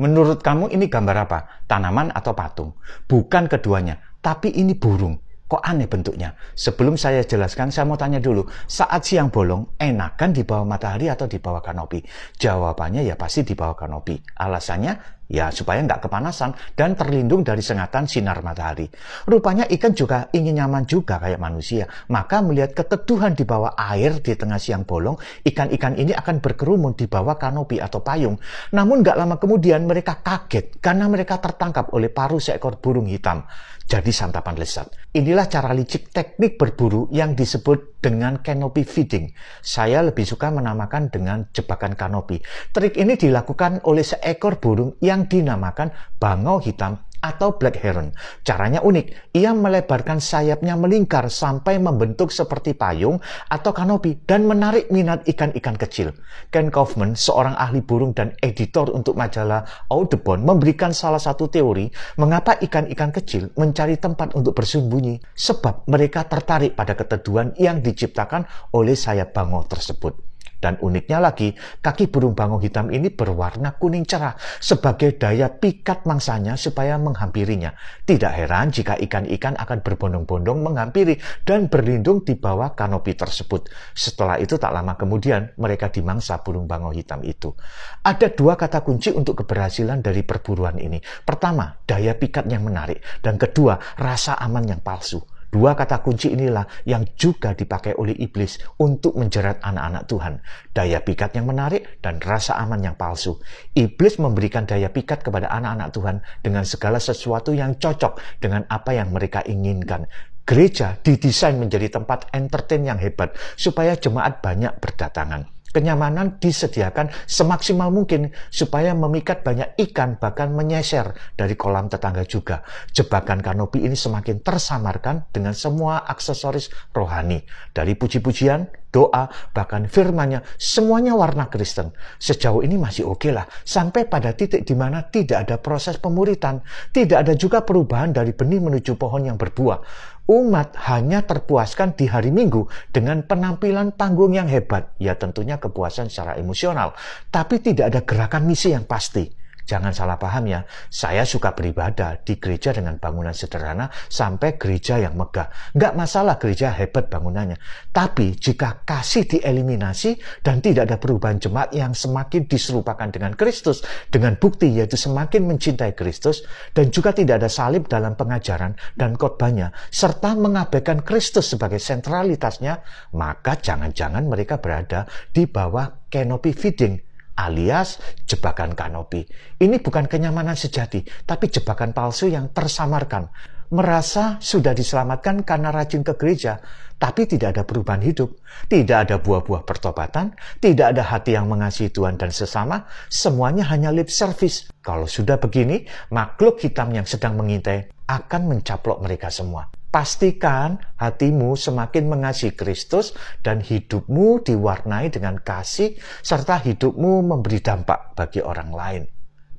Menurut kamu ini gambar apa? Tanaman atau patung? Bukan keduanya, tapi ini burung. Kok aneh bentuknya? Sebelum saya jelaskan, saya mau tanya dulu. Saat siang bolong, enakan di bawah matahari atau di bawah kanopi? Jawabannya ya pasti di bawah kanopi. Alasannya ya supaya nggak kepanasan dan terlindung dari sengatan sinar matahari. Rupanya ikan juga ingin nyaman juga kayak manusia. Maka melihat keteduhan di bawah air di tengah siang bolong, ikan-ikan ini akan berkerumun di bawah kanopi atau payung. Namun nggak lama kemudian mereka kaget karena mereka tertangkap oleh paruh seekor burung hitam. Jadi santapan lezat. Inilah cara licik teknik berburu yang disebut dengan canopy feeding. Saya lebih suka menamakan dengan jebakan kanopi. Trik ini dilakukan oleh seekor burung yang dinamakan bangau hitam atau black heron. Caranya unik, ia melebarkan sayapnya melingkar sampai membentuk seperti payung atau kanopi dan menarik minat ikan-ikan kecil. Ken Kaufman, seorang ahli burung dan editor untuk majalah Audubon, memberikan salah satu teori mengapa ikan-ikan kecil mencari tempat untuk bersembunyi, sebab mereka tertarik pada keteduhan yang diciptakan oleh sayap bangau tersebut. Dan uniknya lagi, kaki burung bangau hitam ini berwarna kuning cerah sebagai daya pikat mangsanya supaya menghampirinya. Tidak heran jika ikan-ikan akan berbondong-bondong menghampiri dan berlindung di bawah kanopi tersebut. Setelah itu tak lama kemudian mereka dimangsa burung bangau hitam itu. Ada dua kata kunci untuk keberhasilan dari perburuan ini. Pertama, daya pikat yang menarik. Dan kedua, rasa aman yang palsu. Dua kata kunci inilah yang juga dipakai oleh iblis untuk menjerat anak-anak Tuhan. Daya pikat yang menarik dan rasa aman yang palsu. Iblis memberikan daya pikat kepada anak-anak Tuhan dengan segala sesuatu yang cocok dengan apa yang mereka inginkan. Gereja didesain menjadi tempat entertain yang hebat supaya jemaat banyak berdatangan. Kenyamanan disediakan semaksimal mungkin supaya memikat banyak ikan, bahkan menyeser dari kolam tetangga juga. Jebakan kanopi ini semakin tersamarkan dengan semua aksesoris rohani. Dari puji-pujian, doa, bahkan firman-Nya, semuanya warna Kristen. Sejauh ini masih oke lah, sampai pada titik di mana tidak ada proses pemuritan, tidak ada juga perubahan dari benih menuju pohon yang berbuah. Umat hanya terpuaskan di hari Minggu dengan penampilan panggung yang hebat, ya tentunya kepuasan secara emosional, tapi tidak ada gerakan misi yang pasti. Jangan salah paham ya, saya suka beribadah di gereja dengan bangunan sederhana sampai gereja yang megah. Nggak masalah gereja hebat bangunannya. Tapi jika kasih dieliminasi dan tidak ada perubahan jemaat yang semakin diserupakan dengan Kristus, dengan bukti yaitu semakin mencintai Kristus, dan juga tidak ada salib dalam pengajaran dan khotbahnya, serta mengabaikan Kristus sebagai sentralitasnya, maka jangan-jangan mereka berada di bawah canopy feeding, alias jebakan kanopi. Ini bukan kenyamanan sejati, tapi jebakan palsu yang tersamarkan. Merasa sudah diselamatkan karena rajin ke gereja, tapi tidak ada perubahan hidup. Tidak ada buah-buah pertobatan, tidak ada hati yang mengasihi Tuhan dan sesama, semuanya hanya lip service. Kalau sudah begini, makhluk hitam yang sedang mengintai akan mencaplok mereka semua. Pastikan hatimu semakin mengasihi Kristus dan hidupmu diwarnai dengan kasih serta hidupmu memberi dampak bagi orang lain.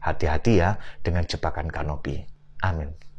Hati-hati ya dengan jebakan kanopi. Amin.